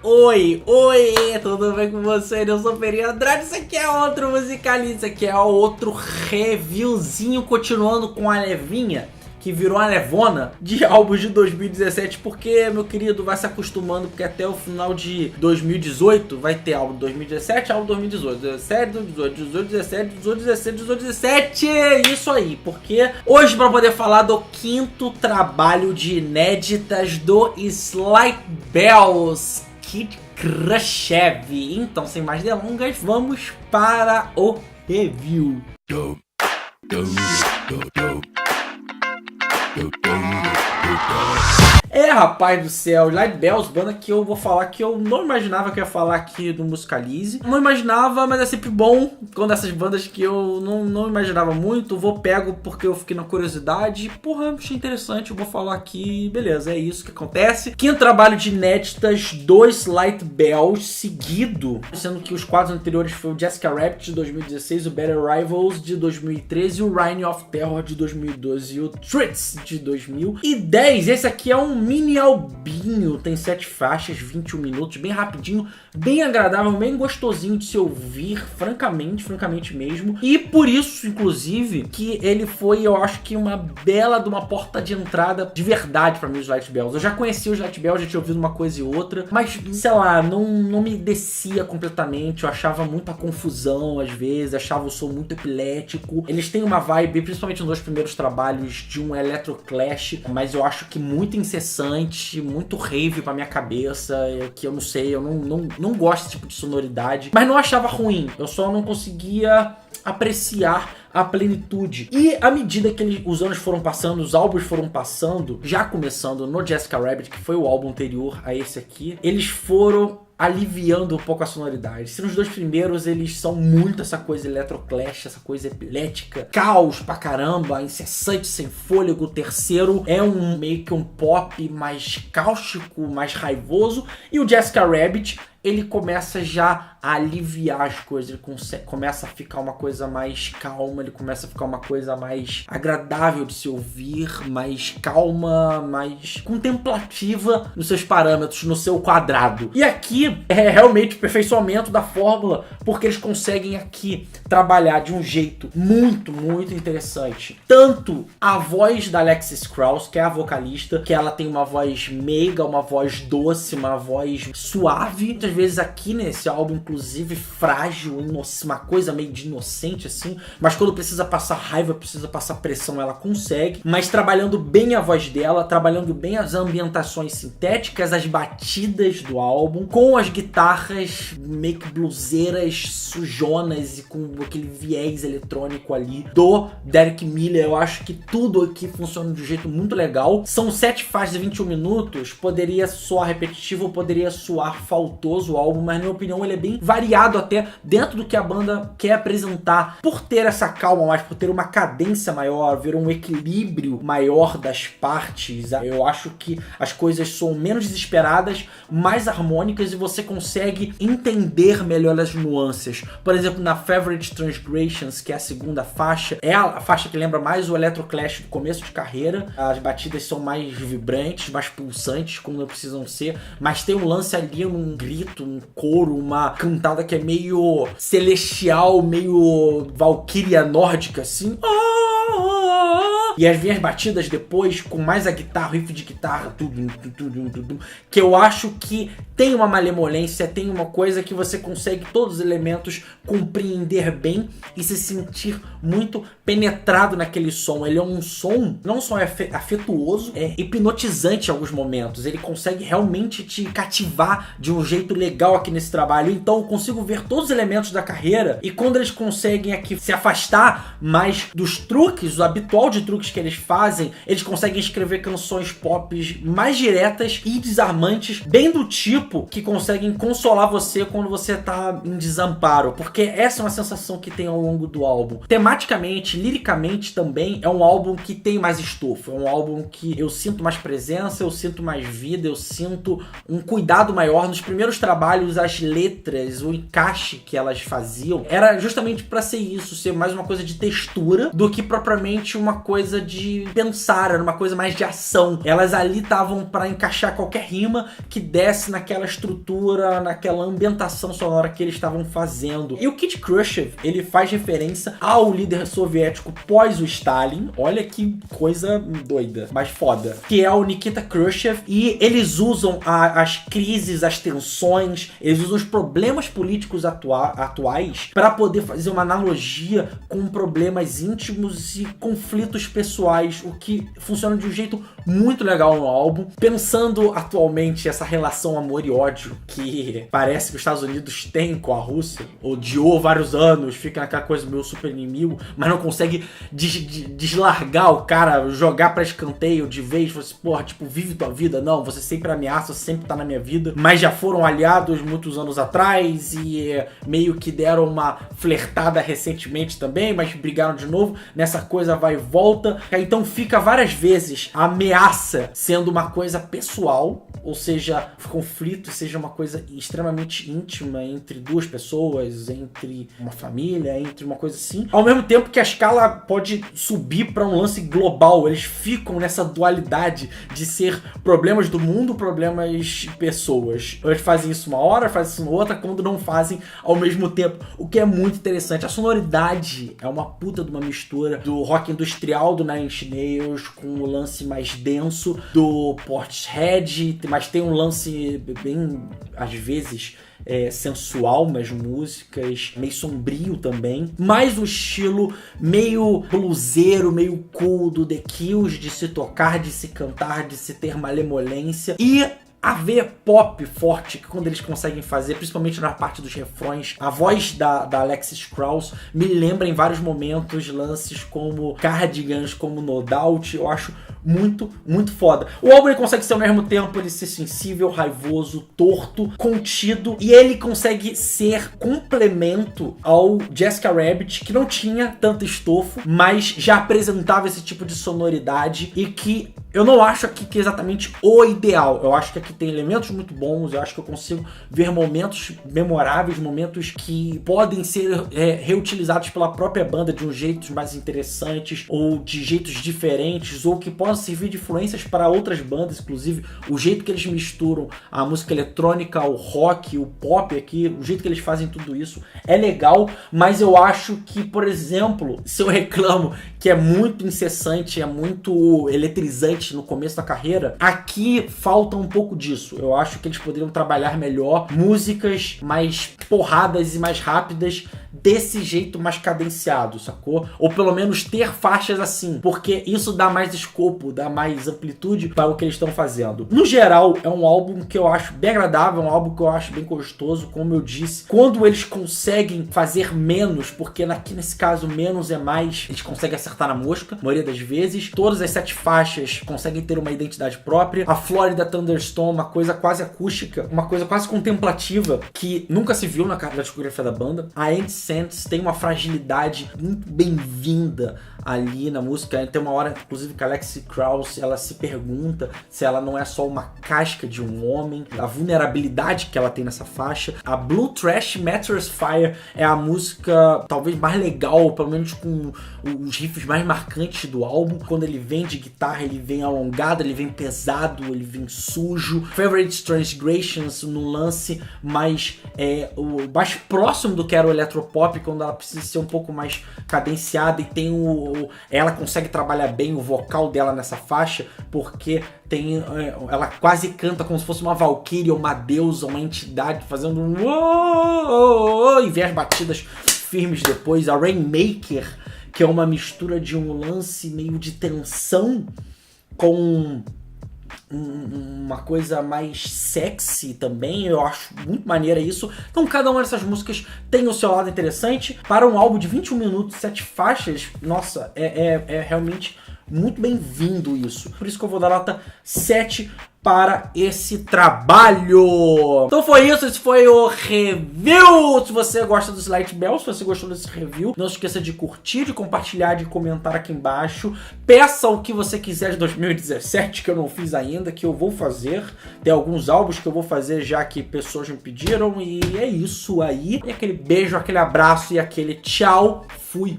Oi, tudo bem com vocês? Eu sou o Ferinho Andrade, isso aqui é outro Musicalize, isso aqui é outro reviewzinho, continuando com a levinha, que virou uma levona, de álbuns de 2017, porque, meu querido, vai se acostumando, porque até o final de 2018 vai ter álbum 2017, álbum 2018, 17, 2018, 18, 17, 18, 17, 18, 17, isso aí, porque hoje pra poder falar do quinto trabalho de inéditas do Slight Bells, Kid Khrushchev. Então, sem mais delongas, vamos para o review. Rapaz do céu, Slight Bells, banda que eu vou falar que eu não imaginava que eu ia falar aqui do Musicalize. Não imaginava, mas é sempre bom quando essas bandas que eu não imaginava muito, pego porque eu fiquei na curiosidade. Porra, achei interessante, eu vou falar aqui, beleza, é isso que acontece. Quinto trabalho de inéditas do Slight Bells seguido, sendo que os quadros anteriores foi o Jessica Rabbit de 2016, o Better Rivals de 2013, o Reign of Terror de 2012 e o Treats de 2010. Esse aqui é um mini albinho, tem 7 faixas, 21 minutos, bem rapidinho, bem agradável, bem gostosinho de se ouvir, francamente mesmo. E por isso, inclusive, que ele foi, eu acho que uma bela de uma porta de entrada de verdade pra mim, os Slight Bells. Eu já conhecia os Slight Bells, já tinha ouvido uma coisa e outra, mas, sei lá, não me descia completamente, eu achava muita confusão às vezes, achava o som muito epilético. Eles têm uma vibe, principalmente nos dois primeiros trabalhos, de um electroclash, mas eu acho que muito incessante, muito rave pra minha cabeça, que eu não sei, eu não gosto desse tipo de sonoridade, mas não achava ruim, eu só não conseguia apreciar a plenitude. E à medida que os anos foram passando, os álbuns foram passando, já começando no Jessica Rabbit, que foi o álbum anterior a esse aqui, eles foram aliviando um pouco a sonoridade. Se nos dois primeiros eles são muito essa coisa electroclash, essa coisa epilética, caos pra caramba, incessante, sem fôlego. O terceiro é meio que um pop mais cáustico, mais raivoso, e o Jessica Rabbit, ele começa já a aliviar as coisas, ele começa a ficar uma coisa mais calma, ele começa a ficar uma coisa mais agradável de se ouvir, mais calma, mais contemplativa nos seus parâmetros, no seu quadrado. E aqui é realmente o aperfeiçoamento da fórmula, porque eles conseguem aqui trabalhar de um jeito muito interessante. Tanto a voz da Alexis Krauss, que é a vocalista, que ela tem uma voz meiga, uma voz doce, uma voz suave. Muitas vezes aqui nesse álbum, inclusive, frágil, uma coisa meio de inocente assim, mas quando precisa passar raiva, precisa passar pressão, ela consegue. Mas trabalhando bem a voz dela, trabalhando bem as ambientações sintéticas, as batidas do álbum, com as guitarras meio que bluseiras, sujonas e com aquele viés eletrônico ali do Derek Miller. Eu acho que tudo aqui funciona de um jeito muito legal. São 7 faixas de 21 minutos, poderia soar repetitivo, poderia soar faltoso o álbum, mas na minha opinião ele é bem variado até dentro do que a banda quer apresentar, por ter essa calma mais, por ter uma cadência maior, ver um equilíbrio maior das partes. Eu acho que as coisas são menos desesperadas, mais harmônicas, e você consegue entender melhor as nuances. Por exemplo, na Favorite Transgressions, que é a segunda faixa, é a faixa que lembra mais o electroclash do começo de carreira. As batidas são mais vibrantes, mais pulsantes, como não precisam ser, mas tem um lance ali, um grito, um coro, uma cantada que é meio celestial, meio valquíria nórdica, assim. E as minhas batidas depois, com mais a guitarra, riff de guitarra, tudo, que eu acho que tem uma malemolência, tem uma coisa que você consegue todos os elementos compreender bem e se sentir muito penetrado naquele som. Ele é um som não só afetuoso, é hipnotizante em alguns momentos. Ele consegue realmente te cativar de um jeito legal aqui nesse trabalho. Então eu consigo ver todos os elementos da carreira, e quando eles conseguem aqui se afastar mais dos truques, do habitual de truques que eles fazem, eles conseguem escrever canções pop mais diretas e desarmantes, bem do tipo que conseguem consolar você quando você tá em desamparo, porque essa é uma sensação que tem ao longo do álbum. Tematicamente, liricamente também, é um álbum que tem mais estofo, é um álbum que eu sinto mais presença, eu sinto mais vida, eu sinto um cuidado maior. Nos primeiros trabalhos, as letras, o encaixe que elas faziam, era justamente pra ser isso, ser mais uma coisa de textura do que propriamente uma coisa de pensar, era uma coisa mais de ação. Elas ali estavam pra encaixar qualquer rima que desse naquela naquela estrutura, naquela ambientação sonora que eles estavam fazendo. E o Kid Khrushchev, ele faz referência ao líder soviético pós o Stalin, olha que coisa doida, mas foda, que é o Nikita Khrushchev, e eles usam as crises, as tensões, eles usam os problemas políticos atuais para poder fazer uma analogia com problemas íntimos e conflitos pessoais, o que funciona de um jeito muito legal no álbum. Pensando atualmente essa relação amor e ódio que parece que os Estados Unidos têm com a Rússia, odiou vários anos, fica naquela coisa meio super inimigo, mas não consegue deslargar o cara, jogar pra escanteio de vez, você, porra, tipo, vive tua vida. Não, você sempre ameaça, você sempre tá na minha vida, mas já foram aliados muitos anos atrás e meio que deram uma flertada recentemente também, mas brigaram de novo, nessa coisa vai e volta. Então fica várias vezes a ameaça sendo uma coisa pessoal, ou seja, o conflito seja uma coisa extremamente íntima entre duas pessoas, entre uma família, entre uma coisa assim, ao mesmo tempo que a escala pode subir para um lance global. Eles ficam nessa dualidade de ser problemas do mundo, problemas pessoas. Eles fazem isso uma hora, fazem isso outra, quando não fazem ao mesmo tempo, o que é muito interessante. A sonoridade é uma puta de uma mistura do rock industrial do Nine Inch Nails com o lance mais denso do Portishead, mas tem um lance bem, às vezes, sensual nas músicas, meio sombrio também, mas o estilo meio bluseiro, meio cool do The Kills, de se tocar, de se cantar, de se ter malemolência, e a veia pop forte que quando eles conseguem fazer, principalmente na parte dos refrões, a voz da Alexis Krauss me lembra em vários momentos lances como Cardigans, como No Doubt. Eu acho muito, muito foda. O álbum ele consegue ser ao mesmo tempo ele ser sensível, raivoso, torto, contido, e ele consegue ser complemento ao Jessica Rabbit, que não tinha tanto estofo, mas já apresentava esse tipo de sonoridade, e que eu não acho aqui que é exatamente o ideal. Eu acho que aqui tem elementos muito bons, eu acho que eu consigo ver momentos memoráveis, momentos que podem ser reutilizados pela própria banda de um jeitos mais interessantes, ou de jeitos diferentes, ou que possam servir de influências para outras bandas. Inclusive, o jeito que eles misturam a música eletrônica, o rock, o pop aqui, o jeito que eles fazem tudo isso é legal, mas eu acho que, por exemplo, se eu reclamo que é muito incessante, é muito eletrizante no começo da carreira, aqui falta um pouco disso. Eu acho que eles poderiam trabalhar melhor músicas mais porradas e mais rápidas desse jeito mais cadenciado, sacou? Ou pelo menos ter faixas assim, porque isso dá mais escopo, dá mais amplitude para o que eles estão fazendo. No geral, é um álbum que eu acho bem agradável, é um álbum que eu acho bem gostoso, como eu disse. Quando eles conseguem fazer menos, porque aqui nesse caso menos é mais, eles conseguem acertar na mosca, a maioria das vezes. Todas as 7 faixas conseguem ter uma identidade própria. A Florida Thunderstorm, uma coisa quase acústica, uma coisa quase contemplativa, que nunca se viu na discografia da banda. A End Sense tem uma fragilidade muito bem-vinda ali na música. Tem uma hora, inclusive, que a Alexis Krauss, ela se pergunta se ela não é só uma casca de um homem, a vulnerabilidade que ela tem nessa faixa. A Blue Trash Matters Fire é a música talvez mais legal, pelo menos com os riffs mais marcantes do álbum. Quando ele vem de guitarra, ele vem alongado, ele vem pesado, ele vem sujo. Favorite Transgressions no lance mais o mais próximo do que era o eletropop, quando ela precisa ser um pouco mais cadenciada, e tem ela consegue trabalhar bem o vocal dela nessa faixa, porque ela quase canta como se fosse uma valquíria, uma deusa, uma entidade fazendo um e vem as batidas firmes depois. A Rainmaker, que é uma mistura de um lance meio de tensão com uma coisa mais sexy também, eu acho muito maneira isso. Então cada uma dessas músicas tem o seu lado interessante. Para um álbum de 21 minutos, 7 faixas, nossa, é realmente muito bem-vindo isso. Por isso que eu vou dar nota 7 para esse trabalho. Então foi isso, esse foi o review. Se você gosta do Slight Bell, se você gostou desse review, não se esqueça de curtir, de compartilhar, de comentar aqui embaixo. Peça o que você quiser de 2017, que eu não fiz ainda, que eu vou fazer. Tem alguns álbuns que eu vou fazer já que pessoas me pediram, e é isso aí. E aquele beijo, aquele abraço e aquele tchau. Fui.